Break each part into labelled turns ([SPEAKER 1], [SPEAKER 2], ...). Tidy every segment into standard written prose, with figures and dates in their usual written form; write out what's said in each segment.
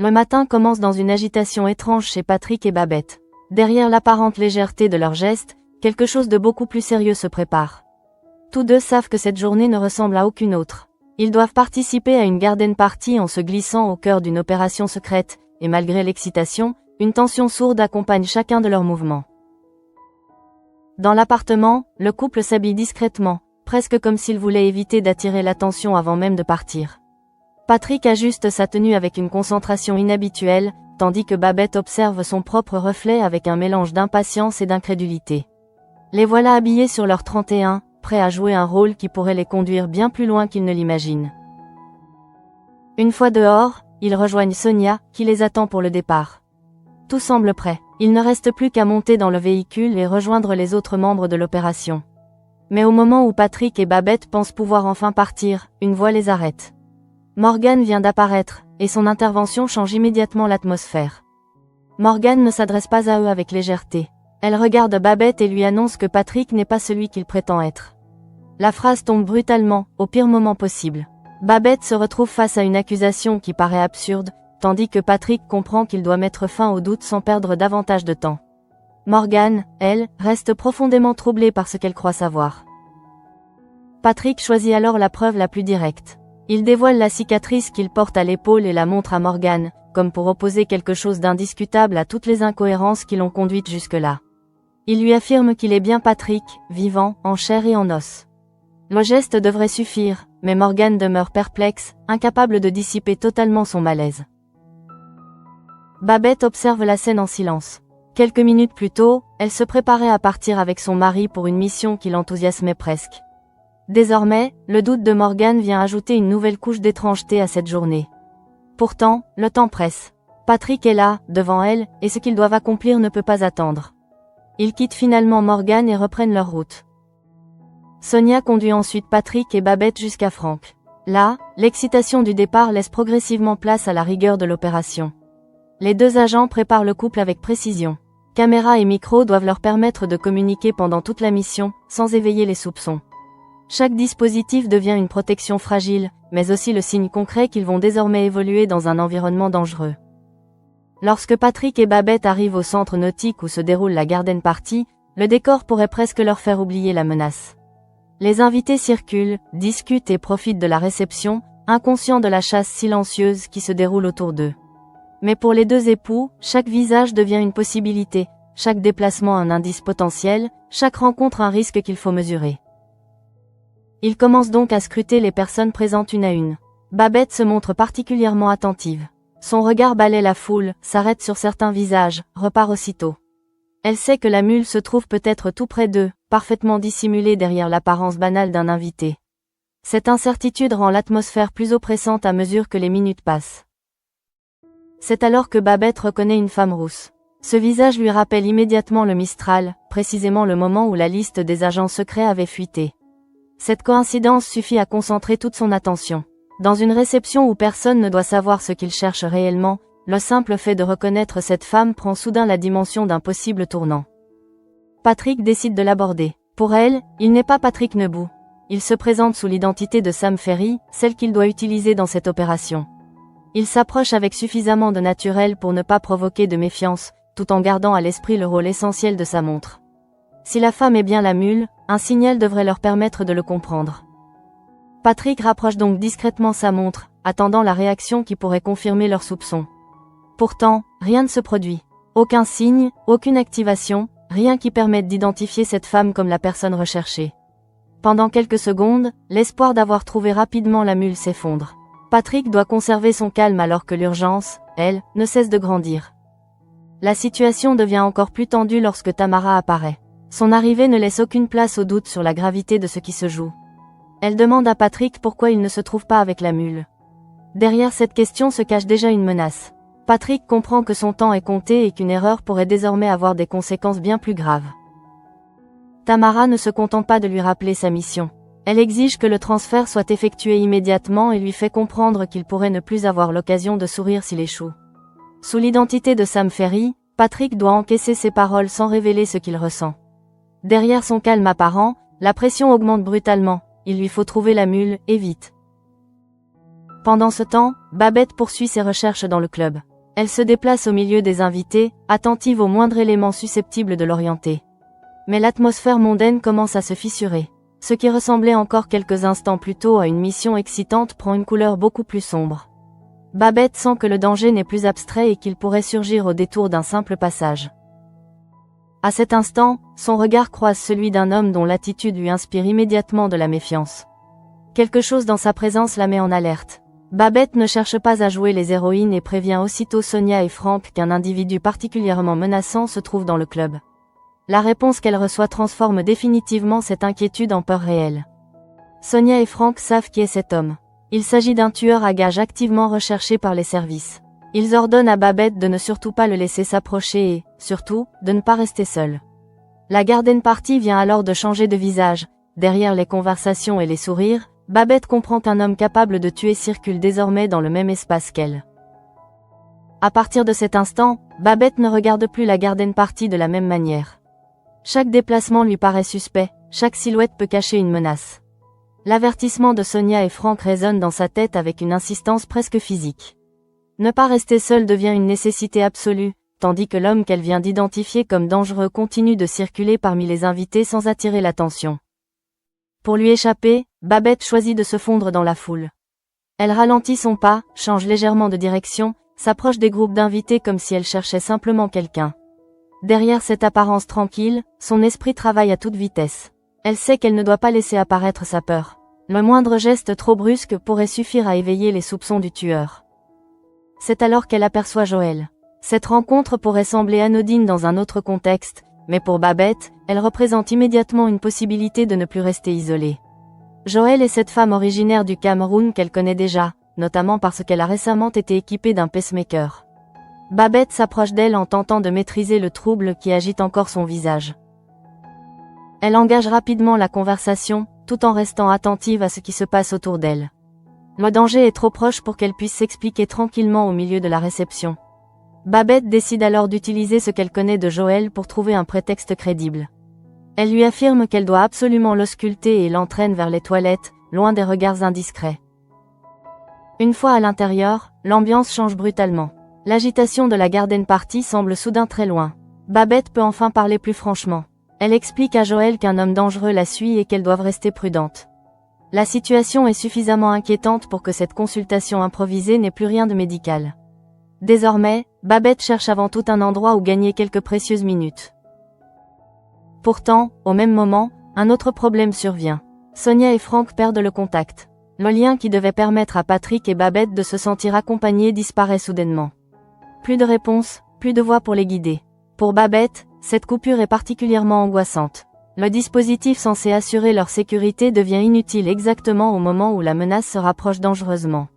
[SPEAKER 1] Le matin commence dans une agitation étrange chez Patrick et Babette. Derrière l'apparente légèreté de leurs gestes, quelque chose de beaucoup plus sérieux se prépare. Tous deux savent que cette journée ne ressemble à aucune autre. Ils doivent participer à une garden party en se glissant au cœur d'une opération secrète, et malgré l'excitation, une tension sourde accompagne chacun de leurs mouvements. Dans l'appartement, le couple s'habille discrètement, presque comme s'il voulait éviter d'attirer l'attention avant même de partir. Patrick ajuste sa tenue avec une concentration inhabituelle, tandis que Babette observe son propre reflet avec un mélange d'impatience et d'incrédulité. Les voilà habillés sur leur 31, prêts à jouer un rôle qui pourrait les conduire bien plus loin qu'ils ne l'imaginent. Une fois dehors, ils rejoignent Sonia, qui les attend pour le départ. Tout semble prêt. Il ne reste plus qu'à monter dans le véhicule et rejoindre les autres membres de l'opération. Mais au moment où Patrick et Babette pensent pouvoir enfin partir, une voix les arrête. Morgane vient d'apparaître, et son intervention change immédiatement l'atmosphère. Morgane ne s'adresse pas à eux avec légèreté. Elle regarde Babette et lui annonce que Patrick n'est pas celui qu'il prétend être. La phrase tombe brutalement, au pire moment possible. Babette se retrouve face à une accusation qui paraît absurde, tandis que Patrick comprend qu'il doit mettre fin au doute sans perdre davantage de temps. Morgane, elle, reste profondément troublée par ce qu'elle croit savoir. Patrick choisit alors la preuve la plus directe. Il dévoile la cicatrice qu'il porte à l'épaule et la montre à Morgane, comme pour opposer quelque chose d'indiscutable à toutes les incohérences qui l'ont conduite jusque-là. Il lui affirme qu'il est bien Patrick, vivant, en chair et en os. Le geste devrait suffire, mais Morgane demeure perplexe, incapable de dissiper totalement son malaise. Babette observe la scène en silence. Quelques minutes plus tôt, elle se préparait à partir avec son mari pour une mission qui l'enthousiasmait presque. Désormais, le doute de Morgane vient ajouter une nouvelle couche d'étrangeté à cette journée. Pourtant, le temps presse. Patrick est là, devant elle, et ce qu'ils doivent accomplir ne peut pas attendre. Ils quittent finalement Morgane et reprennent leur route. Sonia conduit ensuite Patrick et Babette jusqu'à Franck. Là, l'excitation du départ laisse progressivement place à la rigueur de l'opération. Les deux agents préparent le couple avec précision. Caméra et micro doivent leur permettre de communiquer pendant toute la mission, sans éveiller les soupçons. Chaque dispositif devient une protection fragile, mais aussi le signe concret qu'ils vont désormais évoluer dans un environnement dangereux. Lorsque Patrick et Babette arrivent au centre nautique où se déroule la garden party, le décor pourrait presque leur faire oublier la menace. Les invités circulent, discutent et profitent de la réception, inconscients de la chasse silencieuse qui se déroule autour d'eux. Mais pour les deux époux, chaque visage devient une possibilité, chaque déplacement un indice potentiel, chaque rencontre un risque qu'il faut mesurer. Ils commencent donc à scruter les personnes présentes une à une. Babette se montre particulièrement attentive. Son regard balaie la foule, s'arrête sur certains visages, repart aussitôt. Elle sait que la mule se trouve peut-être tout près d'eux, parfaitement dissimulée derrière l'apparence banale d'un invité. Cette incertitude rend l'atmosphère plus oppressante à mesure que les minutes passent. C'est alors que Babette reconnaît une femme rousse. Ce visage lui rappelle immédiatement le Mistral, précisément le moment où la liste des agents secrets avait fuité. Cette coïncidence suffit à concentrer toute son attention. Dans une réception où personne ne doit savoir ce qu'il cherche réellement, le simple fait de reconnaître cette femme prend soudain la dimension d'un possible tournant. Patrick décide de l'aborder. Pour elle, il n'est pas Patrick Nebout. Il se présente sous l'identité de Sam Ferry, celle qu'il doit utiliser dans cette opération. Il s'approche avec suffisamment de naturel pour ne pas provoquer de méfiance, tout en gardant à l'esprit le rôle essentiel de sa montre. Si la femme est bien la mule, un signal devrait leur permettre de le comprendre. Patrick rapproche donc discrètement sa montre, attendant la réaction qui pourrait confirmer leurs soupçons. Pourtant, rien ne se produit. Aucun signe, aucune activation, rien qui permette d'identifier cette femme comme la personne recherchée. Pendant quelques secondes, l'espoir d'avoir trouvé rapidement la mule s'effondre. Patrick doit conserver son calme alors que l'urgence, elle, ne cesse de grandir. La situation devient encore plus tendue lorsque Tamara apparaît. Son arrivée ne laisse aucune place au doute sur la gravité de ce qui se joue. Elle demande à Patrick pourquoi il ne se trouve pas avec la mule. Derrière cette question se cache déjà une menace. Patrick comprend que son temps est compté et qu'une erreur pourrait désormais avoir des conséquences bien plus graves. Tamara ne se contente pas de lui rappeler sa mission. Elle exige que le transfert soit effectué immédiatement et lui fait comprendre qu'il pourrait ne plus avoir l'occasion de sourire s'il échoue. Sous l'identité de Sam Ferry, Patrick doit encaisser ses paroles sans révéler ce qu'il ressent. Derrière son calme apparent, la pression augmente brutalement. Il lui faut trouver la mule, et vite. Pendant ce temps, Babette poursuit ses recherches dans le club. Elle se déplace au milieu des invités, attentive au moindre élément susceptible de l'orienter. Mais l'atmosphère mondaine commence à se fissurer. Ce qui ressemblait encore quelques instants plus tôt à une mission excitante prend une couleur beaucoup plus sombre. Babette sent que le danger n'est plus abstrait et qu'il pourrait surgir au détour d'un simple passage. À cet instant, son regard croise celui d'un homme dont l'attitude lui inspire immédiatement de la méfiance. Quelque chose dans sa présence la met en alerte. Babette ne cherche pas à jouer les héroïnes et prévient aussitôt Sonia et Frank qu'un individu particulièrement menaçant se trouve dans le club. La réponse qu'elle reçoit transforme définitivement cette inquiétude en peur réelle. Sonia et Frank savent qui est cet homme. Il s'agit d'un tueur à gages activement recherché par les services. Ils ordonnent à Babette de ne surtout pas le laisser s'approcher et, surtout, de ne pas rester seule. La garden party vient alors de changer de visage. Derrière les conversations et les sourires, Babette comprend qu'un homme capable de tuer circule désormais dans le même espace qu'elle. À partir de cet instant, Babette ne regarde plus la garden party de la même manière. Chaque déplacement lui paraît suspect, chaque silhouette peut cacher une menace. L'avertissement de Sonia et Frank résonne dans sa tête avec une insistance presque physique. Ne pas rester seule devient une nécessité absolue, tandis que l'homme qu'elle vient d'identifier comme dangereux continue de circuler parmi les invités sans attirer l'attention. Pour lui échapper, Babette choisit de se fondre dans la foule. Elle ralentit son pas, change légèrement de direction, s'approche des groupes d'invités comme si elle cherchait simplement quelqu'un. Derrière cette apparence tranquille, son esprit travaille à toute vitesse. Elle sait qu'elle ne doit pas laisser apparaître sa peur. Le moindre geste trop brusque pourrait suffire à éveiller les soupçons du tueur. C'est alors qu'elle aperçoit Joël. Cette rencontre pourrait sembler anodine dans un autre contexte, mais pour Babette, elle représente immédiatement une possibilité de ne plus rester isolée. Joël est cette femme originaire du Cameroun qu'elle connaît déjà, notamment parce qu'elle a récemment été équipée d'un pacemaker. Babette s'approche d'elle en tentant de maîtriser le trouble qui agite encore son visage. Elle engage rapidement la conversation, tout en restant attentive à ce qui se passe autour d'elle. Le danger est trop proche pour qu'elle puisse s'expliquer tranquillement au milieu de la réception. Babette décide alors d'utiliser ce qu'elle connaît de Joël pour trouver un prétexte crédible. Elle lui affirme qu'elle doit absolument l'ausculter et l'entraîne vers les toilettes, loin des regards indiscrets. Une fois à l'intérieur, l'ambiance change brutalement. L'agitation de la garden party semble soudain très loin. Babette peut enfin parler plus franchement. Elle explique à Joël qu'un homme dangereux la suit et qu'elle doit rester prudente. La situation est suffisamment inquiétante pour que cette consultation improvisée n'ait plus rien de médical. Désormais, Babette cherche avant tout un endroit où gagner quelques précieuses minutes. Pourtant, au même moment, un autre problème survient. Sonia et Frank perdent le contact. Le lien qui devait permettre à Patrick et Babette de se sentir accompagnés disparaît soudainement. Plus de réponse, plus de voix pour les guider. Pour Babette, cette coupure est particulièrement angoissante. Le dispositif censé assurer leur sécurité devient inutile exactement au moment où la menace se rapproche dangereusement.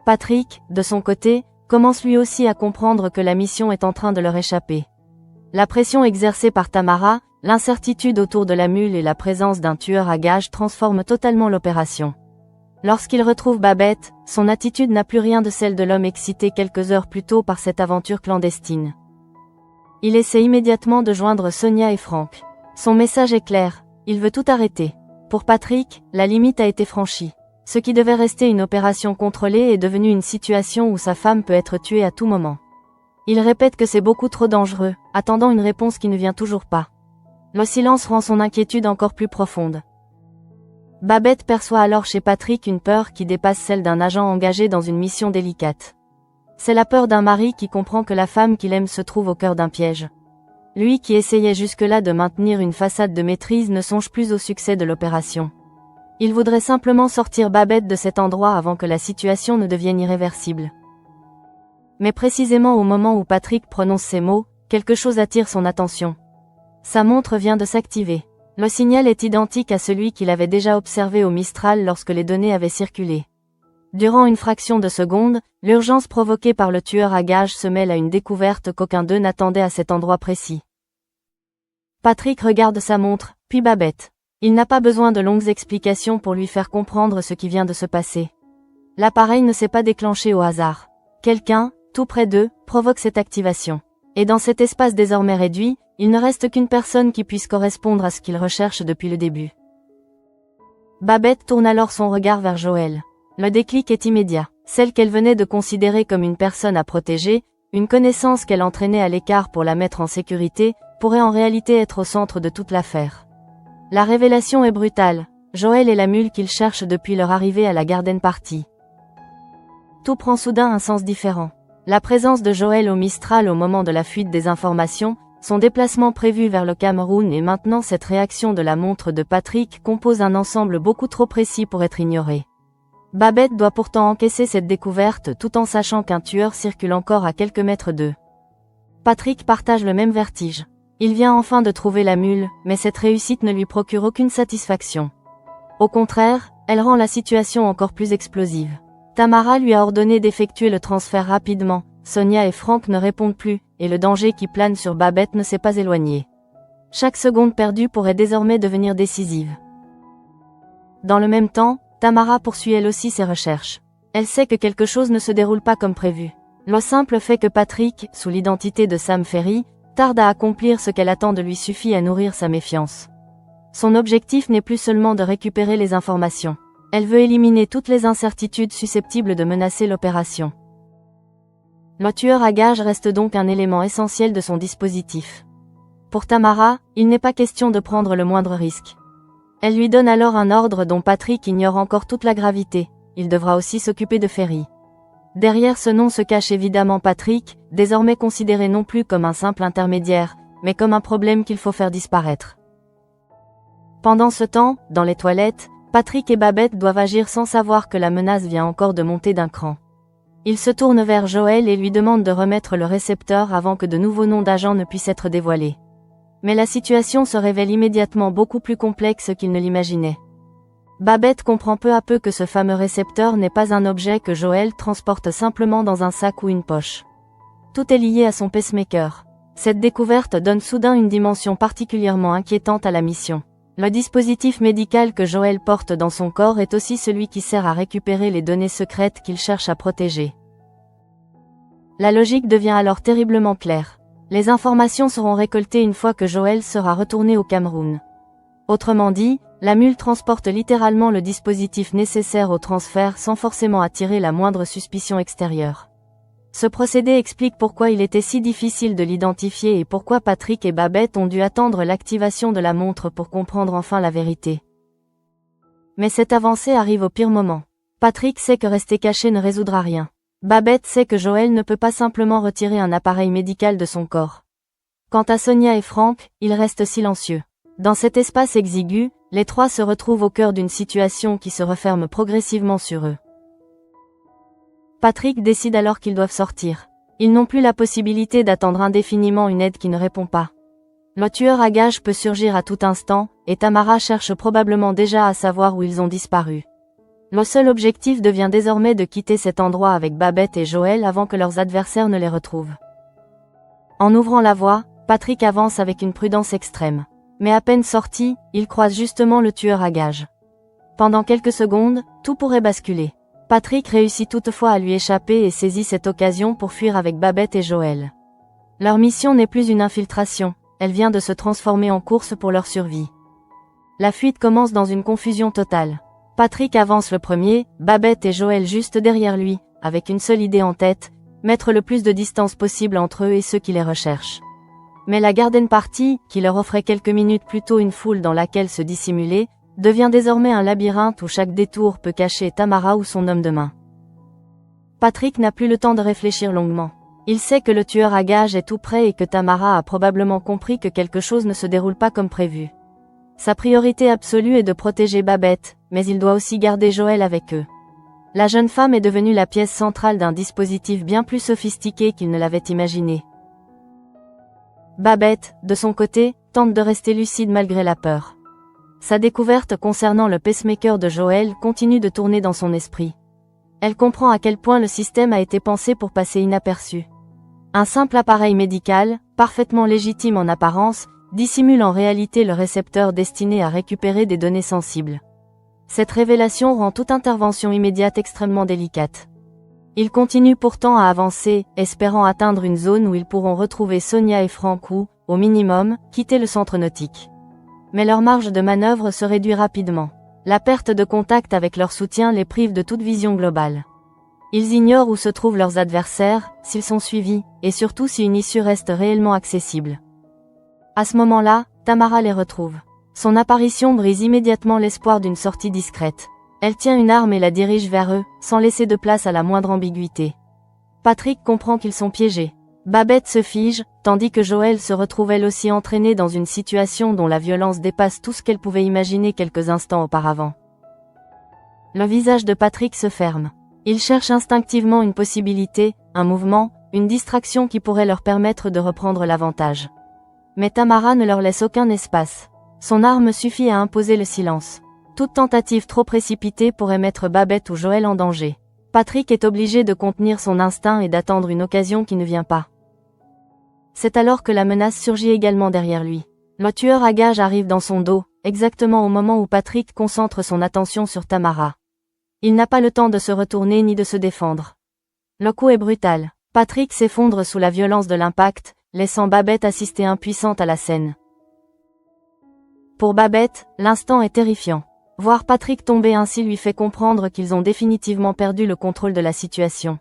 [SPEAKER 1] Patrick, de son côté, commence lui aussi à comprendre que la mission est en train de leur échapper. La pression exercée par Tamara, l'incertitude autour de la mule et la présence d'un tueur à gages transforment totalement l'opération. Lorsqu'il retrouve Babette, son attitude n'a plus rien de celle de l'homme excité quelques heures plus tôt par cette aventure clandestine. Il essaie immédiatement de joindre Sonia et Frank. Son message est clair, il veut tout arrêter. Pour Patrick, la limite a été franchie. Ce qui devait rester une opération contrôlée est devenu une situation où sa femme peut être tuée à tout moment. Il répète que c'est beaucoup trop dangereux, attendant une réponse qui ne vient toujours pas. Le silence rend son inquiétude encore plus profonde. Babette perçoit alors chez Patrick une peur qui dépasse celle d'un agent engagé dans une mission délicate. C'est la peur d'un mari qui comprend que la femme qu'il aime se trouve au cœur d'un piège. Lui qui essayait jusque-là de maintenir une façade de maîtrise ne songe plus au succès de l'opération. Il voudrait simplement sortir Babette de cet endroit avant que la situation ne devienne irréversible. Mais précisément au moment où Patrick prononce ces mots, quelque chose attire son attention. Sa montre vient de s'activer. Le signal est identique à celui qu'il avait déjà observé au Mistral lorsque les données avaient circulé. Durant une fraction de seconde, l'urgence provoquée par le tueur à gages se mêle à une découverte qu'aucun d'eux n'attendait à cet endroit précis. Patrick regarde sa montre, puis Babette. Il n'a pas besoin de longues explications pour lui faire comprendre ce qui vient de se passer. L'appareil ne s'est pas déclenché au hasard. Quelqu'un, tout près d'eux, provoque cette activation. Et dans cet espace désormais réduit, il ne reste qu'une personne qui puisse correspondre à ce qu'il recherche depuis le début. Babette tourne alors son regard vers Joël. Le déclic est immédiat. Celle qu'elle venait de considérer comme une personne à protéger, une connaissance qu'elle entraînait à l'écart pour la mettre en sécurité, pourrait en réalité être au centre de toute l'affaire. La révélation est brutale. Joël est la mule qu'il cherche depuis leur arrivée à la garden party. Tout prend soudain un sens différent. La présence de Joël au Mistral au moment de la fuite des informations, son déplacement prévu vers le Cameroun et maintenant cette réaction de la montre de Patrick composent un ensemble beaucoup trop précis pour être ignoré. Babette doit pourtant encaisser cette découverte tout en sachant qu'un tueur circule encore à quelques mètres d'eux. Patrick partage le même vertige. Il vient enfin de trouver la mule, mais cette réussite ne lui procure aucune satisfaction. Au contraire, elle rend la situation encore plus explosive. Tamara lui a ordonné d'effectuer le transfert rapidement, Sonia et Franck ne répondent plus, et le danger qui plane sur Babette ne s'est pas éloigné. Chaque seconde perdue pourrait désormais devenir décisive. Dans le même temps, Tamara poursuit elle aussi ses recherches. Elle sait que quelque chose ne se déroule pas comme prévu. Le simple fait que Patrick, sous l'identité de Sam Ferry, tarde à accomplir ce qu'elle attend de lui suffit à nourrir sa méfiance. Son objectif n'est plus seulement de récupérer les informations. Elle veut éliminer toutes les incertitudes susceptibles de menacer l'opération. Le tueur à gages reste donc un élément essentiel de son dispositif. Pour Tamara, il n'est pas question de prendre le moindre risque. Elle lui donne alors un ordre dont Patrick ignore encore toute la gravité. Il devra aussi s'occuper de Ferry. Derrière ce nom se cache évidemment Patrick, désormais considéré non plus comme un simple intermédiaire, mais comme un problème qu'il faut faire disparaître. Pendant ce temps, dans les toilettes, Patrick et Babette doivent agir sans savoir que la menace vient encore de monter d'un cran. Ils se tournent vers Joël et lui demandent de remettre le récepteur avant que de nouveaux noms d'agents ne puissent être dévoilés. Mais la situation se révèle immédiatement beaucoup plus complexe qu'ils ne l'imaginaient. Babette comprend peu à peu que ce fameux récepteur n'est pas un objet que Joël transporte simplement dans un sac ou une poche. Tout est lié à son pacemaker. Cette découverte donne soudain une dimension particulièrement inquiétante à la mission. Le dispositif médical que Joël porte dans son corps est aussi celui qui sert à récupérer les données secrètes qu'il cherche à protéger. La logique devient alors terriblement claire. Les informations seront récoltées une fois que Joël sera retourné au Cameroun. Autrement dit, la mule transporte littéralement le dispositif nécessaire au transfert sans forcément attirer la moindre suspicion extérieure. Ce procédé explique pourquoi il était si difficile de l'identifier et pourquoi Patrick et Babette ont dû attendre l'activation de la montre pour comprendre enfin la vérité. Mais cette avancée arrive au pire moment. Patrick sait que rester caché ne résoudra rien. Babette sait que Joël ne peut pas simplement retirer un appareil médical de son corps. Quant à Sonia et Franck, ils restent silencieux. Dans cet espace exigu, les trois se retrouvent au cœur d'une situation qui se referme progressivement sur eux. Patrick décide alors qu'ils doivent sortir. Ils n'ont plus la possibilité d'attendre indéfiniment une aide qui ne répond pas. Le tueur à gages peut surgir à tout instant, et Tamara cherche probablement déjà à savoir où ils ont disparu. Le seul objectif devient désormais de quitter cet endroit avec Babette et Joël avant que leurs adversaires ne les retrouvent. En ouvrant la voie, Patrick avance avec une prudence extrême. Mais à peine sorti, il croise justement le tueur à gages. Pendant quelques secondes, tout pourrait basculer. Patrick réussit toutefois à lui échapper et saisit cette occasion pour fuir avec Babette et Joël. Leur mission n'est plus une infiltration, elle vient de se transformer en course pour leur survie. La fuite commence dans une confusion totale. Patrick avance le premier, Babette et Joël juste derrière lui, avec une seule idée en tête, mettre le plus de distance possible entre eux et ceux qui les recherchent. Mais la garden party, qui leur offrait quelques minutes plus tôt une foule dans laquelle se dissimuler, devient désormais un labyrinthe où chaque détour peut cacher Tamara ou son homme de main. Patrick n'a plus le temps de réfléchir longuement. Il sait que le tueur à gages est tout près et que Tamara a probablement compris que quelque chose ne se déroule pas comme prévu. Sa priorité absolue est de protéger Babette, mais il doit aussi garder Joël avec eux. La jeune femme est devenue la pièce centrale d'un dispositif bien plus sophistiqué qu'il ne l'avait imaginé. Babette, de son côté, tente de rester lucide malgré la peur. Sa découverte concernant le pacemaker de Joël continue de tourner dans son esprit. Elle comprend à quel point le système a été pensé pour passer inaperçu. Un simple appareil médical, parfaitement légitime en apparence, dissimule en réalité le récepteur destiné à récupérer des données sensibles. Cette révélation rend toute intervention immédiate extrêmement délicate. Ils continuent pourtant à avancer, espérant atteindre une zone où ils pourront retrouver Sonia et Franck ou, au minimum, quitter le centre nautique. Mais leur marge de manœuvre se réduit rapidement. La perte de contact avec leur soutien les prive de toute vision globale. Ils ignorent où se trouvent leurs adversaires, s'ils sont suivis, et surtout si une issue reste réellement accessible. À ce moment-là, Tamara les retrouve. Son apparition brise immédiatement l'espoir d'une sortie discrète. Elle tient une arme et la dirige vers eux, sans laisser de place à la moindre ambiguïté. Patrick comprend qu'ils sont piégés. Babette se fige, tandis que Joël se retrouve elle aussi entraînée dans une situation dont la violence dépasse tout ce qu'elle pouvait imaginer quelques instants auparavant. Le visage de Patrick se ferme. Il cherche instinctivement une possibilité, un mouvement, une distraction qui pourrait leur permettre de reprendre l'avantage. Mais Tamara ne leur laisse aucun espace. Son arme suffit à imposer le silence. Toute tentative trop précipitée pourrait mettre Babette ou Joël en danger. Patrick est obligé de contenir son instinct et d'attendre une occasion qui ne vient pas. C'est alors que la menace surgit également derrière lui. Le tueur à gages arrive dans son dos, exactement au moment où Patrick concentre son attention sur Tamara. Il n'a pas le temps de se retourner ni de se défendre. Le coup est brutal. Patrick s'effondre sous la violence de l'impact, laissant Babette assister impuissante à la scène. Pour Babette, l'instant est terrifiant. Voir Patrick tomber ainsi lui fait comprendre qu'ils ont définitivement perdu le contrôle de la situation.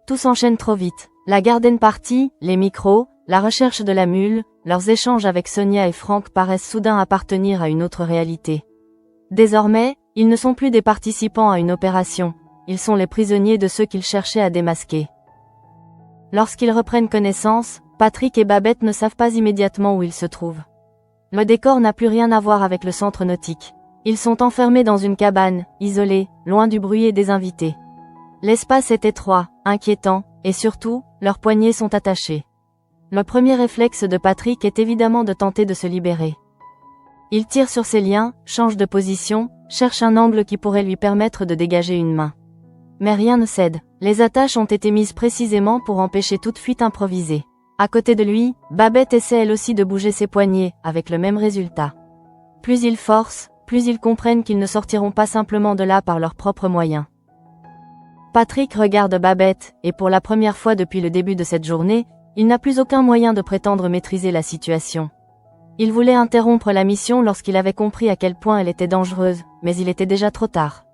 [SPEAKER 1] Tout s'enchaîne trop vite. La garden party, les micros, la recherche de la mule, leurs échanges avec Sonia et Franck paraissent soudain appartenir à une autre réalité. Désormais, ils ne sont plus des participants à une opération, ils sont les prisonniers de ceux qu'ils cherchaient à démasquer. Lorsqu'ils reprennent connaissance, Patrick et Babette ne savent pas immédiatement où ils se trouvent. Le décor n'a plus rien à voir avec le centre nautique. Ils sont enfermés dans une cabane, isolés, loin du bruit et des invités. L'espace est étroit, inquiétant, et surtout, leurs poignets sont attachés. Le premier réflexe de Patrick est évidemment de tenter de se libérer. Il tire sur ses liens, change de position, cherche un angle qui pourrait lui permettre de dégager une main. Mais rien ne cède. Les attaches ont été mises précisément pour empêcher toute fuite improvisée. À côté de lui, Babette essaie elle aussi de bouger ses poignets, avec le même résultat. Plus ils forcent, plus ils comprennent qu'ils ne sortiront pas simplement de là par leurs propres moyens. Patrick regarde Babette, et pour la première fois depuis le début de cette journée, il n'a plus aucun moyen de prétendre maîtriser la situation. Il voulait interrompre la mission lorsqu'il avait compris à quel point elle était dangereuse, mais il était déjà trop tard.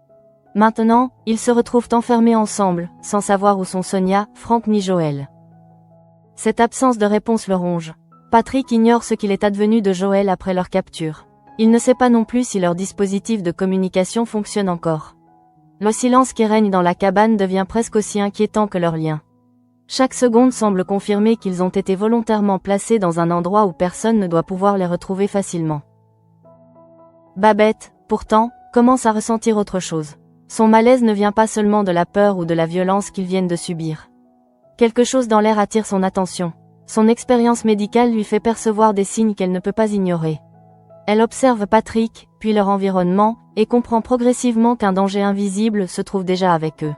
[SPEAKER 1] Maintenant, ils se retrouvent enfermés ensemble, sans savoir où sont Sonia, Franck ni Joël. Cette absence de réponse le ronge. Patrick ignore ce qu'il est advenu de Joël après leur capture. Il ne sait pas non plus si leur dispositif de communication fonctionne encore. Le silence qui règne dans la cabane devient presque aussi inquiétant que leur lien. Chaque seconde semble confirmer qu'ils ont été volontairement placés dans un endroit où personne ne doit pouvoir les retrouver facilement. Babette, pourtant, commence à ressentir autre chose. Son malaise ne vient pas seulement de la peur ou de la violence qu'ils viennent de subir. Quelque chose dans l'air attire son attention. Son expérience médicale lui fait percevoir des signes qu'elle ne peut pas ignorer. Elle observe Patrick, puis leur environnement, et comprend progressivement qu'un danger invisible se trouve déjà avec eux.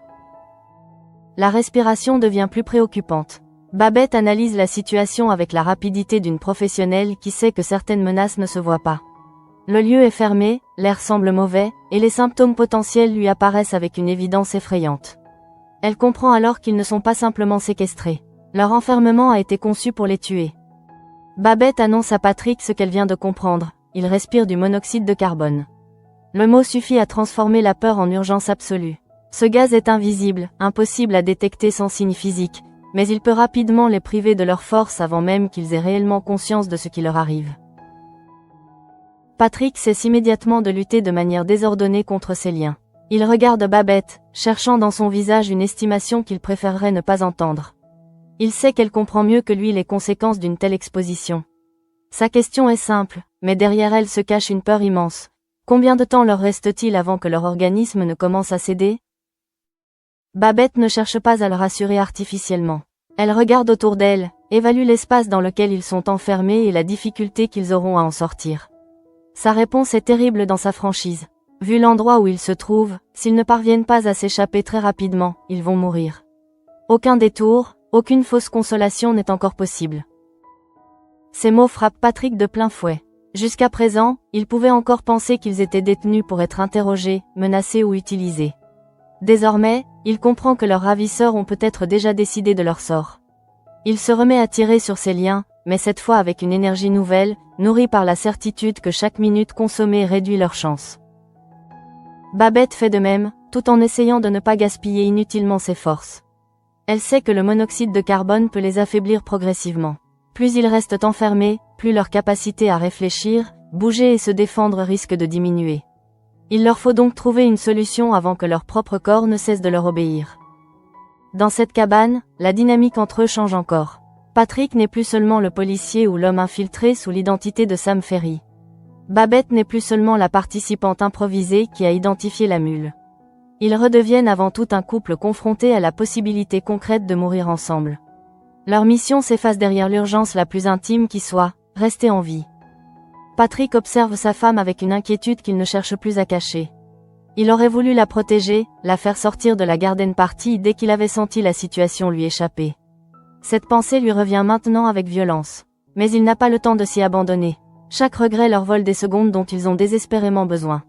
[SPEAKER 1] La respiration devient plus préoccupante. Babette analyse la situation avec la rapidité d'une professionnelle qui sait que certaines menaces ne se voient pas. Le lieu est fermé, l'air semble mauvais, et les symptômes potentiels lui apparaissent avec une évidence effrayante. Elle comprend alors qu'ils ne sont pas simplement séquestrés. Leur enfermement a été conçu pour les tuer. Babette annonce à Patrick ce qu'elle vient de comprendre, il respire du monoxyde de carbone. Le mot suffit à transformer la peur en urgence absolue. Ce gaz est invisible, impossible à détecter sans signe physique, mais il peut rapidement les priver de leur force avant même qu'ils aient réellement conscience de ce qui leur arrive. Patrick cesse immédiatement de lutter de manière désordonnée contre ces liens. Il regarde Babette, cherchant dans son visage une estimation qu'il préférerait ne pas entendre. Il sait qu'elle comprend mieux que lui les conséquences d'une telle exposition. Sa question est simple, mais derrière elle se cache une peur immense. Combien de temps leur reste-t-il avant que leur organisme ne commence à céder ? Babette ne cherche pas à le rassurer artificiellement. Elle regarde autour d'elle, évalue l'espace dans lequel ils sont enfermés et la difficulté qu'ils auront à en sortir. Sa réponse est terrible dans sa franchise. Vu l'endroit où ils se trouvent, s'ils ne parviennent pas à s'échapper très rapidement, ils vont mourir. Aucun détour, aucune fausse consolation n'est encore possible. Ces mots frappent Patrick de plein fouet. Jusqu'à présent, il pouvait encore penser qu'ils étaient détenus pour être interrogés, menacés ou utilisés. Désormais, il comprend que leurs ravisseurs ont peut-être déjà décidé de leur sort. Il se remet à tirer sur ses liens, mais cette fois avec une énergie nouvelle, nourrie par la certitude que chaque minute consommée réduit leurs chances. Babette fait de même, tout en essayant de ne pas gaspiller inutilement ses forces. Elle sait que le monoxyde de carbone peut les affaiblir progressivement. Plus ils restent enfermés, plus leur capacité à réfléchir, bouger et se défendre risque de diminuer. Il leur faut donc trouver une solution avant que leur propre corps ne cesse de leur obéir. Dans cette cabane, la dynamique entre eux change encore. Patrick n'est plus seulement le policier ou l'homme infiltré sous l'identité de Sam Ferry. Babette n'est plus seulement la participante improvisée qui a identifié la mule. Ils redeviennent avant tout un couple confronté à la possibilité concrète de mourir ensemble. Leur mission s'efface derrière l'urgence la plus intime qui soit, rester en vie. Patrick observe sa femme avec une inquiétude qu'il ne cherche plus à cacher. Il aurait voulu la protéger, la faire sortir de la garden party dès qu'il avait senti la situation lui échapper. Cette pensée lui revient maintenant avec violence. Mais il n'a pas le temps de s'y abandonner. Chaque regret leur vole des secondes dont ils ont désespérément besoin.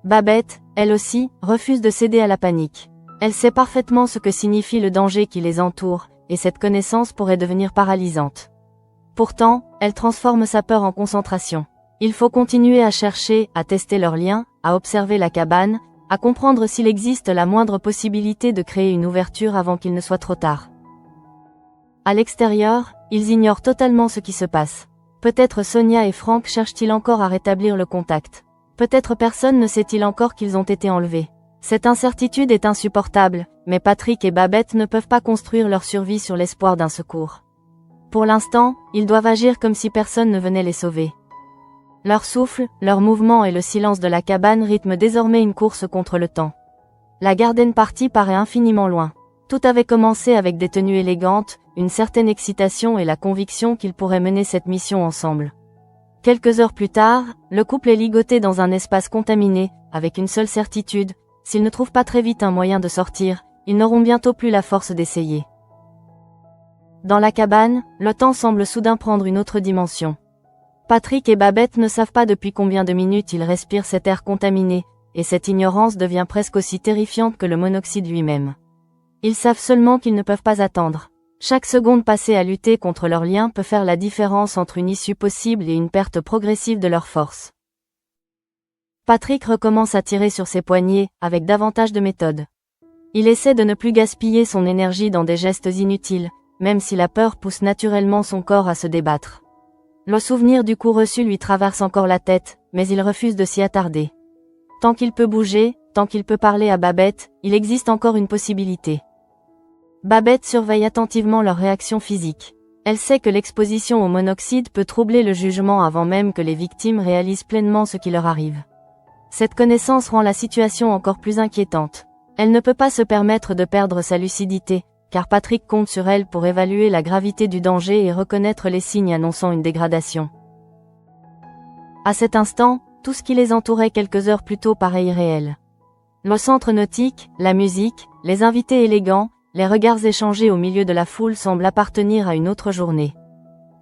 [SPEAKER 1] Babette, elle aussi, refuse de céder à la panique. Elle sait parfaitement ce que signifie le danger qui les entoure, et cette connaissance pourrait devenir paralysante. Pourtant, elle transforme sa peur en concentration. Il faut continuer à chercher, à tester leurs liens, à observer la cabane, à comprendre s'il existe la moindre possibilité de créer une ouverture avant qu'il ne soit trop tard. À l'extérieur, ils ignorent totalement ce qui se passe. Peut-être Sonia et Frank cherchent-ils encore à rétablir le contact. Peut-être personne ne sait-il encore qu'ils ont été enlevés. Cette incertitude est insupportable, mais Patrick et Babette ne peuvent pas construire leur survie sur l'espoir d'un secours. Pour l'instant, ils doivent agir comme si personne ne venait les sauver. Leur souffle, leur mouvement et le silence de la cabane rythment désormais une course contre le temps. La garden party paraît infiniment loin. Tout avait commencé avec des tenues élégantes, une certaine excitation et la conviction qu'ils pourraient mener cette mission ensemble. Quelques heures plus tard, le couple est ligoté dans un espace contaminé, avec une seule certitude, s'ils ne trouvent pas très vite un moyen de sortir, ils n'auront bientôt plus la force d'essayer. Dans la cabane, le temps semble soudain prendre une autre dimension. Patrick et Babette ne savent pas depuis combien de minutes ils respirent cet air contaminé, et cette ignorance devient presque aussi terrifiante que le monoxyde lui-même. Ils savent seulement qu'ils ne peuvent pas attendre. Chaque seconde passée à lutter contre leur lien peut faire la différence entre une issue possible et une perte progressive de leur force. Patrick recommence à tirer sur ses poignets, avec davantage de méthode. Il essaie de ne plus gaspiller son énergie dans des gestes inutiles, même si la peur pousse naturellement son corps à se débattre. Le souvenir du coup reçu lui traverse encore la tête, mais il refuse de s'y attarder. Tant qu'il peut bouger, tant qu'il peut parler à Babette, il existe encore une possibilité. Babette surveille attentivement leur réaction physique. Elle sait que l'exposition au monoxyde peut troubler le jugement avant même que les victimes réalisent pleinement ce qui leur arrive. Cette connaissance rend la situation encore plus inquiétante. Elle ne peut pas se permettre de perdre sa lucidité, car Patrick compte sur elle pour évaluer la gravité du danger et reconnaître les signes annonçant une dégradation. À cet instant, tout ce qui les entourait quelques heures plus tôt paraît irréel. Le centre nautique, la musique, les invités élégants, les regards échangés au milieu de la foule semblent appartenir à une autre journée.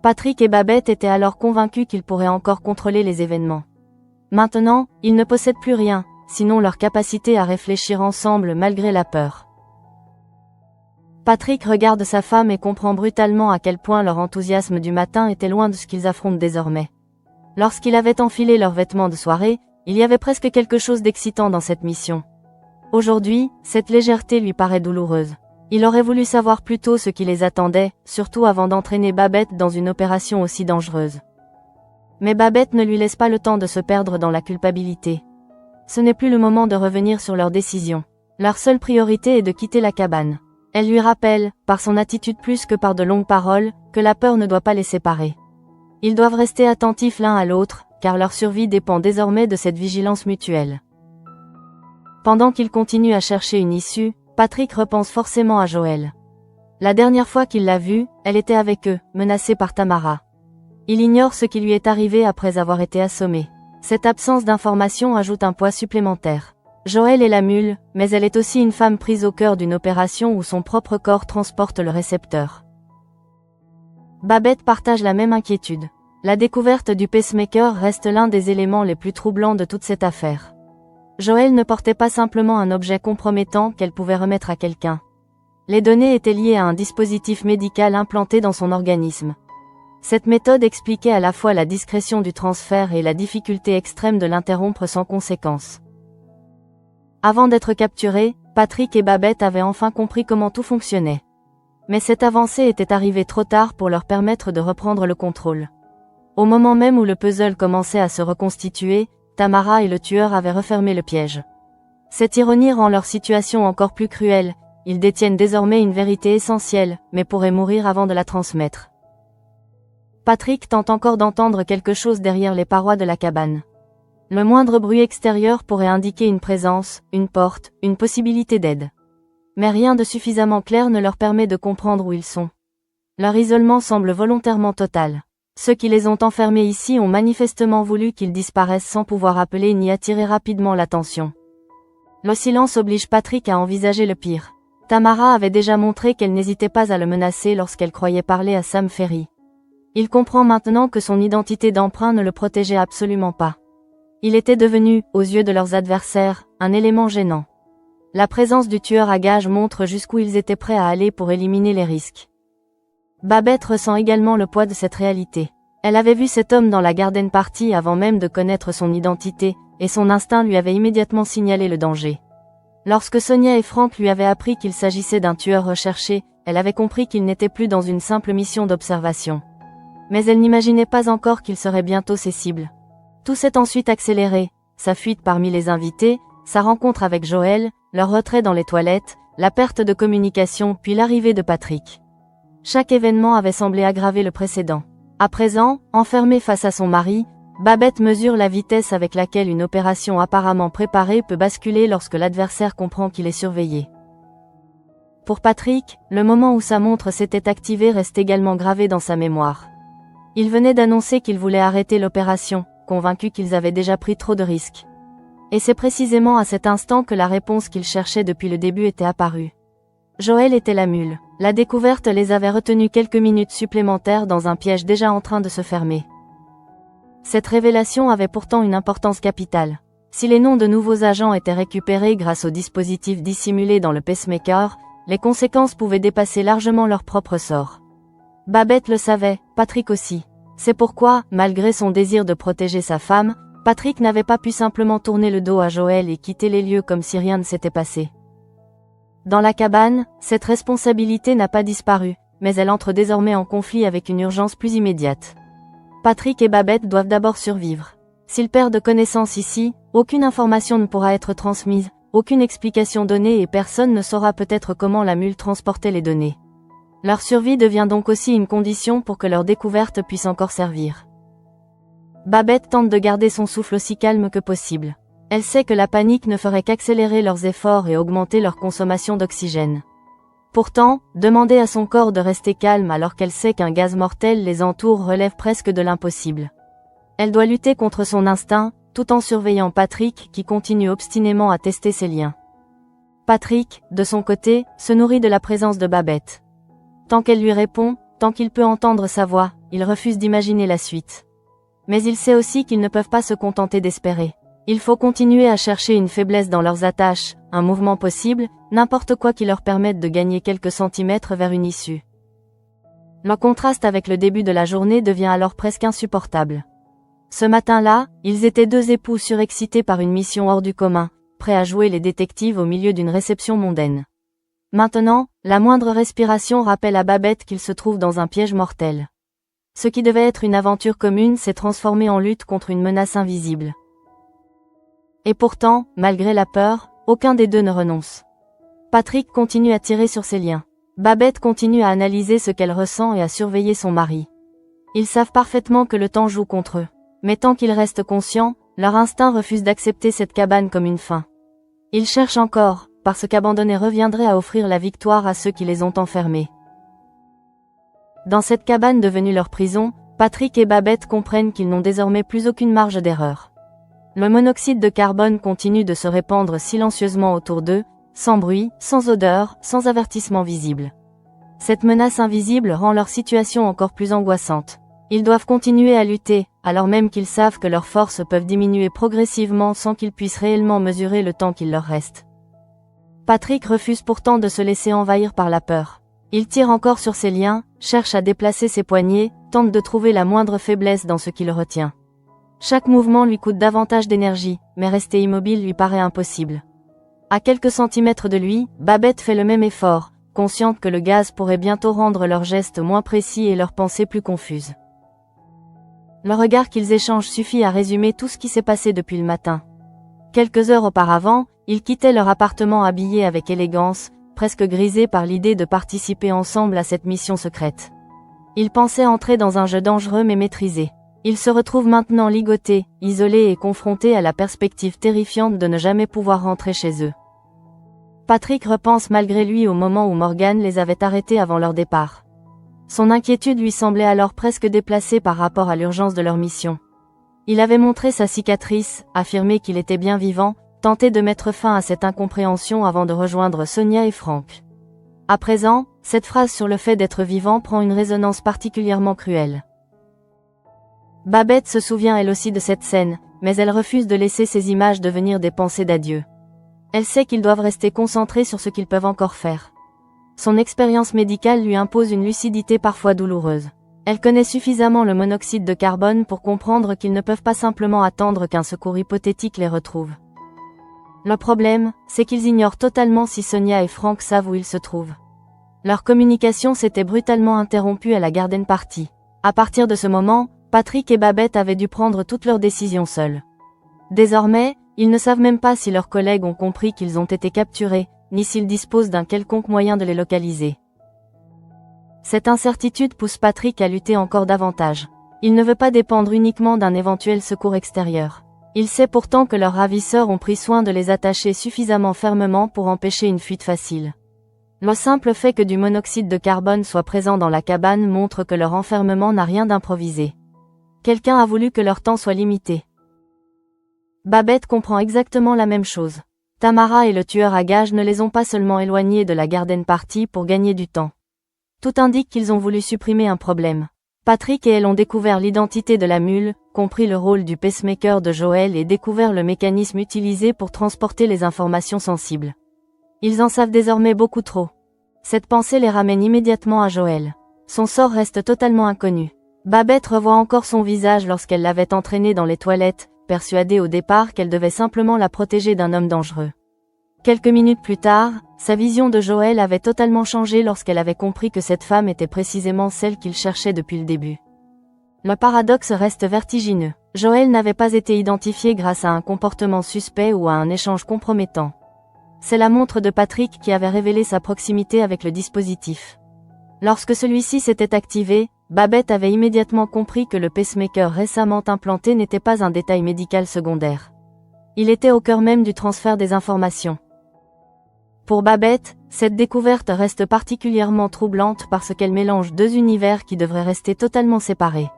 [SPEAKER 1] Patrick et Babette étaient alors convaincus qu'ils pourraient encore contrôler les événements. Maintenant, ils ne possèdent plus rien, sinon leur capacité à réfléchir ensemble malgré la peur. Patrick regarde sa femme et comprend brutalement à quel point leur enthousiasme du matin était loin de ce qu'ils affrontent désormais. Lorsqu'ils avaient enfilé leurs vêtements de soirée, il y avait presque quelque chose d'excitant dans cette mission. Aujourd'hui, cette légèreté lui paraît douloureuse. Il aurait voulu savoir plus tôt ce qui les attendait, surtout avant d'entraîner Babette dans une opération aussi dangereuse. Mais Babette ne lui laisse pas le temps de se perdre dans la culpabilité. Ce n'est plus le moment de revenir sur leur décision. Leur seule priorité est de quitter la cabane. Elle lui rappelle, par son attitude plus que par de longues paroles, que la peur ne doit pas les séparer. Ils doivent rester attentifs l'un à l'autre, car leur survie dépend désormais de cette vigilance mutuelle. Pendant qu'ils continuent à chercher une issue, Patrick repense forcément à Joël. La dernière fois qu'il l'a vue, elle était avec eux, menacée par Tamara. Il ignore ce qui lui est arrivé après avoir été assommé. Cette absence d'information ajoute un poids supplémentaire. Joël est la mule, mais elle est aussi une femme prise au cœur d'une opération où son propre corps transporte le récepteur. Babette partage la même inquiétude. La découverte du pacemaker reste l'un des éléments les plus troublants de toute cette affaire. Joël ne portait pas simplement un objet compromettant qu'elle pouvait remettre à quelqu'un. Les données étaient liées à un dispositif médical implanté dans son organisme. Cette méthode expliquait à la fois la discrétion du transfert et la difficulté extrême de l'interrompre sans conséquence. Avant d'être capturés, Patrick et Babette avaient enfin compris comment tout fonctionnait. Mais cette avancée était arrivée trop tard pour leur permettre de reprendre le contrôle. Au moment même où le puzzle commençait à se reconstituer, Tamara et le tueur avaient refermé le piège. Cette ironie rend leur situation encore plus cruelle, ils détiennent désormais une vérité essentielle, mais pourraient mourir avant de la transmettre. Patrick tente encore d'entendre quelque chose derrière les parois de la cabane. Le moindre bruit extérieur pourrait indiquer une présence, une porte, une possibilité d'aide. Mais rien de suffisamment clair ne leur permet de comprendre où ils sont. Leur isolement semble volontairement total. Ceux qui les ont enfermés ici ont manifestement voulu qu'ils disparaissent sans pouvoir appeler ni attirer rapidement l'attention. Le silence oblige Patrick à envisager le pire. Tamara avait déjà montré qu'elle n'hésitait pas à le menacer lorsqu'elle croyait parler à Sam Ferry. Il comprend maintenant que son identité d'emprunt ne le protégeait absolument pas. Il était devenu, aux yeux de leurs adversaires, un élément gênant. La présence du tueur à gages montre jusqu'où ils étaient prêts à aller pour éliminer les risques. Babette ressent également le poids de cette réalité. Elle avait vu cet homme dans la garden party avant même de connaître son identité, et son instinct lui avait immédiatement signalé le danger. Lorsque Sonia et Frank lui avaient appris qu'il s'agissait d'un tueur recherché, elle avait compris qu'il n'était plus dans une simple mission d'observation. Mais elle n'imaginait pas encore qu'il serait bientôt ses cibles. Tout s'est ensuite accéléré, sa fuite parmi les invités, sa rencontre avec Joël, leur retrait dans les toilettes, la perte de communication puis l'arrivée de Patrick. Chaque événement avait semblé aggraver le précédent. À présent, enfermée face à son mari, Babette mesure la vitesse avec laquelle une opération apparemment préparée peut basculer lorsque l'adversaire comprend qu'il est surveillé. Pour Patrick, le moment où sa montre s'était activée reste également gravé dans sa mémoire. Il venait d'annoncer qu'il voulait arrêter l'opération, convaincu qu'ils avaient déjà pris trop de risques. Et c'est précisément à cet instant que la réponse qu'il cherchait depuis le début était apparue. Joël était la mule. La découverte les avait retenus quelques minutes supplémentaires dans un piège déjà en train de se fermer. Cette révélation avait pourtant une importance capitale. Si les noms de nouveaux agents étaient récupérés grâce au dispositif dissimulé dans le pacemaker, les conséquences pouvaient dépasser largement leur propre sort. Babette le savait, Patrick aussi. C'est pourquoi, malgré son désir de protéger sa femme, Patrick n'avait pas pu simplement tourner le dos à Joël et quitter les lieux comme si rien ne s'était passé. Dans la cabane, cette responsabilité n'a pas disparu, mais elle entre désormais en conflit avec une urgence plus immédiate. Patrick et Babette doivent d'abord survivre. S'ils perdent connaissance ici, aucune information ne pourra être transmise, aucune explication donnée et personne ne saura peut-être comment la mule transportait les données. Leur survie devient donc aussi une condition pour que leur découverte puisse encore servir. Babette tente de garder son souffle aussi calme que possible. Elle sait que la panique ne ferait qu'accélérer leurs efforts et augmenter leur consommation d'oxygène. Pourtant, demander à son corps de rester calme alors qu'elle sait qu'un gaz mortel les entoure relève presque de l'impossible. Elle doit lutter contre son instinct, tout en surveillant Patrick qui continue obstinément à tester ses liens. Patrick, de son côté, se nourrit de la présence de Babette. Tant qu'elle lui répond, tant qu'il peut entendre sa voix, il refuse d'imaginer la suite. Mais il sait aussi qu'ils ne peuvent pas se contenter d'espérer. Il faut continuer à chercher une faiblesse dans leurs attaches, un mouvement possible, n'importe quoi qui leur permette de gagner quelques centimètres vers une issue. Le contraste avec le début de la journée devient alors presque insupportable. Ce matin-là, ils étaient deux époux surexcités par une mission hors du commun, prêts à jouer les détectives au milieu d'une réception mondaine. Maintenant, la moindre respiration rappelle à Babette qu'ils se trouvent dans un piège mortel. Ce qui devait être une aventure commune s'est transformé en lutte contre une menace invisible. Et pourtant, malgré la peur, aucun des deux ne renonce. Patrick continue à tirer sur ses liens. Babette continue à analyser ce qu'elle ressent et à surveiller son mari. Ils savent parfaitement que le temps joue contre eux. Mais tant qu'ils restent conscients, leur instinct refuse d'accepter cette cabane comme une fin. Ils cherchent encore, parce qu'abandonner reviendrait à offrir la victoire à ceux qui les ont enfermés. Dans cette cabane devenue leur prison, Patrick et Babette comprennent qu'ils n'ont désormais plus aucune marge d'erreur. Le monoxyde de carbone continue de se répandre silencieusement autour d'eux, sans bruit, sans odeur, sans avertissement visible. Cette menace invisible rend leur situation encore plus angoissante. Ils doivent continuer à lutter, alors même qu'ils savent que leurs forces peuvent diminuer progressivement sans qu'ils puissent réellement mesurer le temps qu'il leur reste. Patrick refuse pourtant de se laisser envahir par la peur. Il tire encore sur ses liens, cherche à déplacer ses poignets, tente de trouver la moindre faiblesse dans ce qui le retient. Chaque mouvement lui coûte davantage d'énergie, mais rester immobile lui paraît impossible. À quelques centimètres de lui, Babette fait le même effort, consciente que le gaz pourrait bientôt rendre leurs gestes moins précis et leurs pensées plus confuses. Le regard qu'ils échangent suffit à résumer tout ce qui s'est passé depuis le matin. Quelques heures auparavant, ils quittaient leur appartement habillés avec élégance, presque grisés par l'idée de participer ensemble à cette mission secrète. Ils pensaient entrer dans un jeu dangereux mais maîtrisé. Ils se retrouvent maintenant ligotés, isolés et confrontés à la perspective terrifiante de ne jamais pouvoir rentrer chez eux. Patrick repense malgré lui au moment où Morgan les avait arrêtés avant leur départ. Son inquiétude lui semblait alors presque déplacée par rapport à l'urgence de leur mission. Il avait montré sa cicatrice, affirmé qu'il était bien vivant, tenté de mettre fin à cette incompréhension avant de rejoindre Sonia et Frank. À présent, cette phrase sur le fait d'être vivant prend une résonance particulièrement cruelle. Babette se souvient elle aussi de cette scène, mais elle refuse de laisser ces images devenir des pensées d'adieu. Elle sait qu'ils doivent rester concentrés sur ce qu'ils peuvent encore faire. Son expérience médicale lui impose une lucidité parfois douloureuse. Elle connaît suffisamment le monoxyde de carbone pour comprendre qu'ils ne peuvent pas simplement attendre qu'un secours hypothétique les retrouve. Le problème, c'est qu'ils ignorent totalement si Sonia et Frank savent où ils se trouvent. Leur communication s'était brutalement interrompue à la garden party. À partir de ce moment, Patrick et Babette avaient dû prendre toutes leurs décisions seuls. Désormais, ils ne savent même pas si leurs collègues ont compris qu'ils ont été capturés, ni s'ils disposent d'un quelconque moyen de les localiser. Cette incertitude pousse Patrick à lutter encore davantage. Il ne veut pas dépendre uniquement d'un éventuel secours extérieur. Il sait pourtant que leurs ravisseurs ont pris soin de les attacher suffisamment fermement pour empêcher une fuite facile. Le simple fait que du monoxyde de carbone soit présent dans la cabane montre que leur enfermement n'a rien d'improvisé. Quelqu'un a voulu que leur temps soit limité. Babette comprend exactement la même chose. Tamara et le tueur à gages ne les ont pas seulement éloignés de la garden party pour gagner du temps. Tout indique qu'ils ont voulu supprimer un problème. Patrick et elle ont découvert l'identité de la mule, compris le rôle du pacemaker de Joël et découvert le mécanisme utilisé pour transporter les informations sensibles. Ils en savent désormais beaucoup trop. Cette pensée les ramène immédiatement à Joël. Son sort reste totalement inconnu. Babette revoit encore son visage lorsqu'elle l'avait entraîné dans les toilettes, persuadée au départ qu'elle devait simplement la protéger d'un homme dangereux. Quelques minutes plus tard, sa vision de Joël avait totalement changé lorsqu'elle avait compris que cette femme était précisément celle qu'il cherchait depuis le début. Le paradoxe reste vertigineux. Joël n'avait pas été identifié grâce à un comportement suspect ou à un échange compromettant. C'est la montre de Patrick qui avait révélé sa proximité avec le dispositif. Lorsque celui-ci s'était activé, Babette avait immédiatement compris que le pacemaker récemment implanté n'était pas un détail médical secondaire. Il était au cœur même du transfert des informations. Pour Babette, cette découverte reste particulièrement troublante parce qu'elle mélange deux univers qui devraient rester totalement séparés.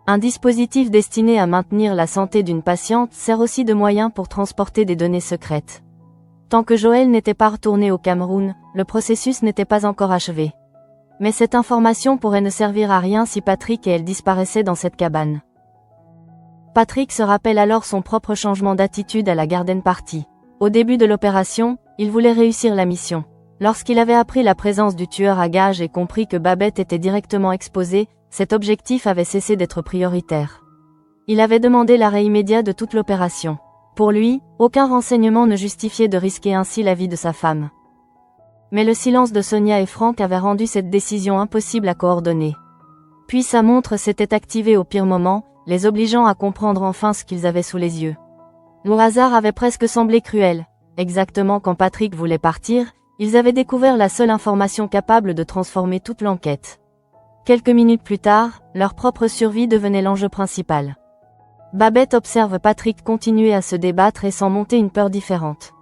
[SPEAKER 1] Un dispositif destiné à maintenir la santé d'une patiente sert aussi de moyen pour transporter des données secrètes. Tant que Joël n'était pas retourné au Cameroun, le processus n'était pas encore achevé. Mais cette information pourrait ne servir à rien si Patrick et elle disparaissaient dans cette cabane. Patrick se rappelle alors son propre changement d'attitude à la garden party. Au début de l'opération, il voulait réussir la mission. Lorsqu'il avait appris la présence du tueur à gages et compris que Babette était directement exposée, cet objectif avait cessé d'être prioritaire. Il avait demandé l'arrêt immédiat de toute l'opération. Pour lui, aucun renseignement ne justifiait de risquer ainsi la vie de sa femme. Mais le silence de Sonia et Frank avait rendu cette décision impossible à coordonner. Puis sa montre s'était activée au pire moment, les obligeant à comprendre enfin ce qu'ils avaient sous les yeux. Le hasard avait presque semblé cruel. Exactement quand Patrick voulait partir, ils avaient découvert la seule information capable de transformer toute l'enquête. Quelques minutes plus tard, leur propre survie devenait l'enjeu principal. Babette observe Patrick continuer à se débattre et s'en monter une peur différente.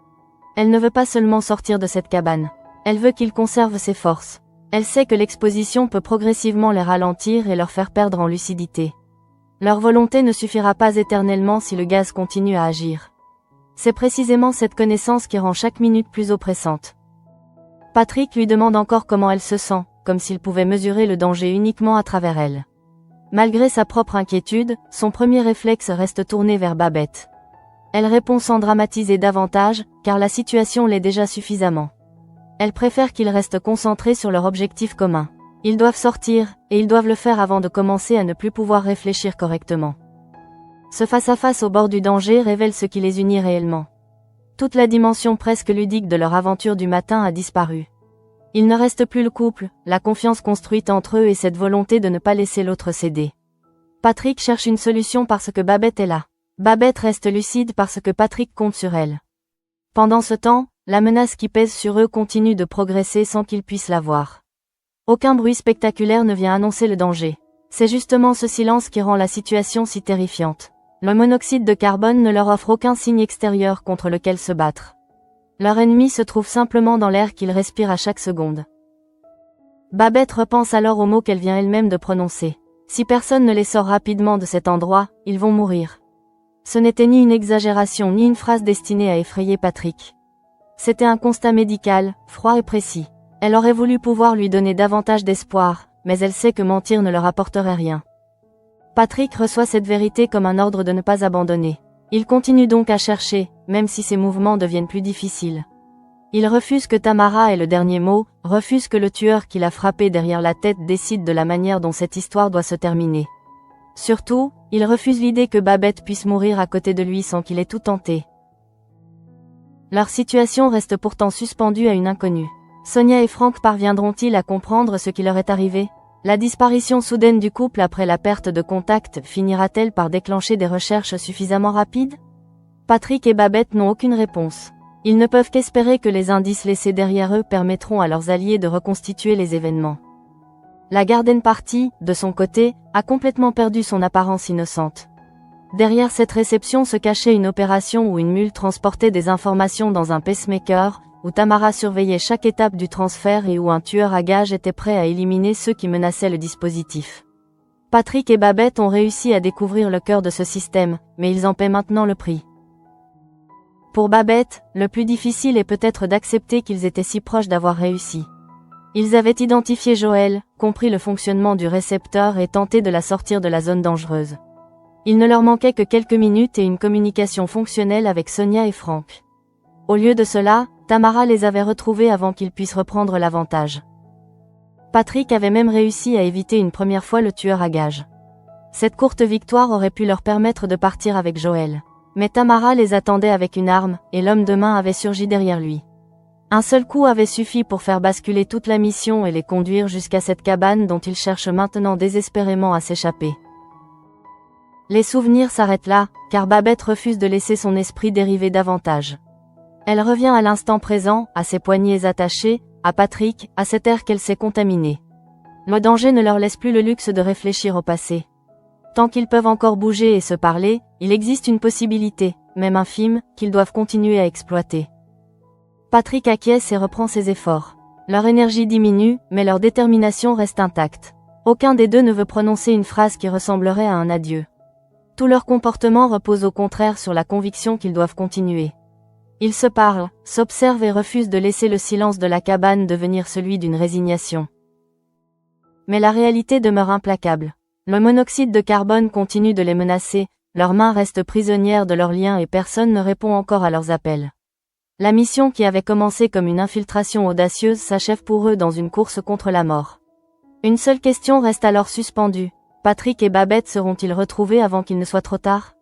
[SPEAKER 1] Elle ne veut pas seulement sortir de cette cabane. Elle veut qu'il conserve ses forces. Elle sait que l'exposition peut progressivement les ralentir et leur faire perdre en lucidité. Leur volonté ne suffira pas éternellement si le gaz continue à agir. C'est précisément cette connaissance qui rend chaque minute plus oppressante. Patrick lui demande encore comment elle se sent, comme s'il pouvait mesurer le danger uniquement à travers elle. Malgré sa propre inquiétude, son premier réflexe reste tourné vers Babette. Elle répond sans dramatiser davantage, car la situation l'est déjà suffisamment. Elle préfère qu'ils restent concentrés sur leur objectif commun. Ils doivent sortir, et ils doivent le faire avant de commencer à ne plus pouvoir réfléchir correctement. Ce face-à-face au bord du danger révèle ce qui les unit réellement. Toute la dimension presque ludique de leur aventure du matin a disparu. Il ne reste plus le couple, la confiance construite entre eux et cette volonté de ne pas laisser l'autre céder. Patrick cherche une solution parce que Babette est là. Babette reste lucide parce que Patrick compte sur elle. Pendant ce temps, la menace qui pèse sur eux continue de progresser sans qu'ils puissent la voir. Aucun bruit spectaculaire ne vient annoncer le danger. C'est justement ce silence qui rend la situation si terrifiante. Le monoxyde de carbone ne leur offre aucun signe extérieur contre lequel se battre. Leur ennemi se trouve simplement dans l'air qu'ils respirent à chaque seconde. Babette repense alors aux mots qu'elle vient elle-même de prononcer. Si personne ne les sort rapidement de cet endroit, ils vont mourir. Ce n'était ni une exagération ni une phrase destinée à effrayer Patrick. C'était un constat médical, froid et précis. Elle aurait voulu pouvoir lui donner davantage d'espoir, mais elle sait que mentir ne leur apporterait rien. Patrick reçoit cette vérité comme un ordre de ne pas abandonner. Il continue donc à chercher, même si ses mouvements deviennent plus difficiles. Il refuse que Tamara ait le dernier mot, refuse que le tueur qui l'a frappé derrière la tête décide de la manière dont cette histoire doit se terminer. Surtout, il refuse l'idée que Babette puisse mourir à côté de lui sans qu'il ait tout tenté. Leur situation reste pourtant suspendue à une inconnue. Sonia et Franck parviendront-ils à comprendre ce qui leur est arrivé? La disparition soudaine du couple après la perte de contact finira-t-elle par déclencher des recherches suffisamment rapides? Patrick et Babette n'ont aucune réponse. Ils ne peuvent qu'espérer que les indices laissés derrière eux permettront à leurs alliés de reconstituer les événements. La garden party, de son côté, a complètement perdu son apparence innocente. Derrière cette réception se cachait une opération où une mule transportait des informations dans un pacemaker, où Tamara surveillait chaque étape du transfert et où un tueur à gages était prêt à éliminer ceux qui menaçaient le dispositif. Patrick et Babette ont réussi à découvrir le cœur de ce système, mais ils en paient maintenant le prix. Pour Babette, le plus difficile est peut-être d'accepter qu'ils étaient si proches d'avoir réussi. Ils avaient identifié Joël, compris le fonctionnement du récepteur et tenté de la sortir de la zone dangereuse. Il ne leur manquait que quelques minutes et une communication fonctionnelle avec Sonia et Franck. Au lieu de cela, Tamara les avait retrouvés avant qu'ils puissent reprendre l'avantage. Patrick avait même réussi à éviter une première fois le tueur à gages. Cette courte victoire aurait pu leur permettre de partir avec Joël. Mais Tamara les attendait avec une arme, et l'homme de main avait surgi derrière lui. Un seul coup avait suffi pour faire basculer toute la mission et les conduire jusqu'à cette cabane dont ils cherchent maintenant désespérément à s'échapper. Les souvenirs s'arrêtent là, car Babette refuse de laisser son esprit dériver davantage. Elle revient à l'instant présent, à ses poignets attachés, à Patrick, à cet air qu'elle s'est contaminée. Le danger ne leur laisse plus le luxe de réfléchir au passé. Tant qu'ils peuvent encore bouger et se parler, il existe une possibilité, même infime, qu'ils doivent continuer à exploiter. Patrick acquiesce et reprend ses efforts. Leur énergie diminue, mais leur détermination reste intacte. Aucun des deux ne veut prononcer une phrase qui ressemblerait à un adieu. Tout leur comportement repose au contraire sur la conviction qu'ils doivent continuer. Ils se parlent, s'observent et refusent de laisser le silence de la cabane devenir celui d'une résignation. Mais la réalité demeure implacable. Le monoxyde de carbone continue de les menacer, leurs mains restent prisonnières de leurs liens et personne ne répond encore à leurs appels. La mission qui avait commencé comme une infiltration audacieuse s'achève pour eux dans une course contre la mort. Une seule question reste alors suspendue. Patrick et Babette seront-ils retrouvés avant qu'il ne soit trop tard?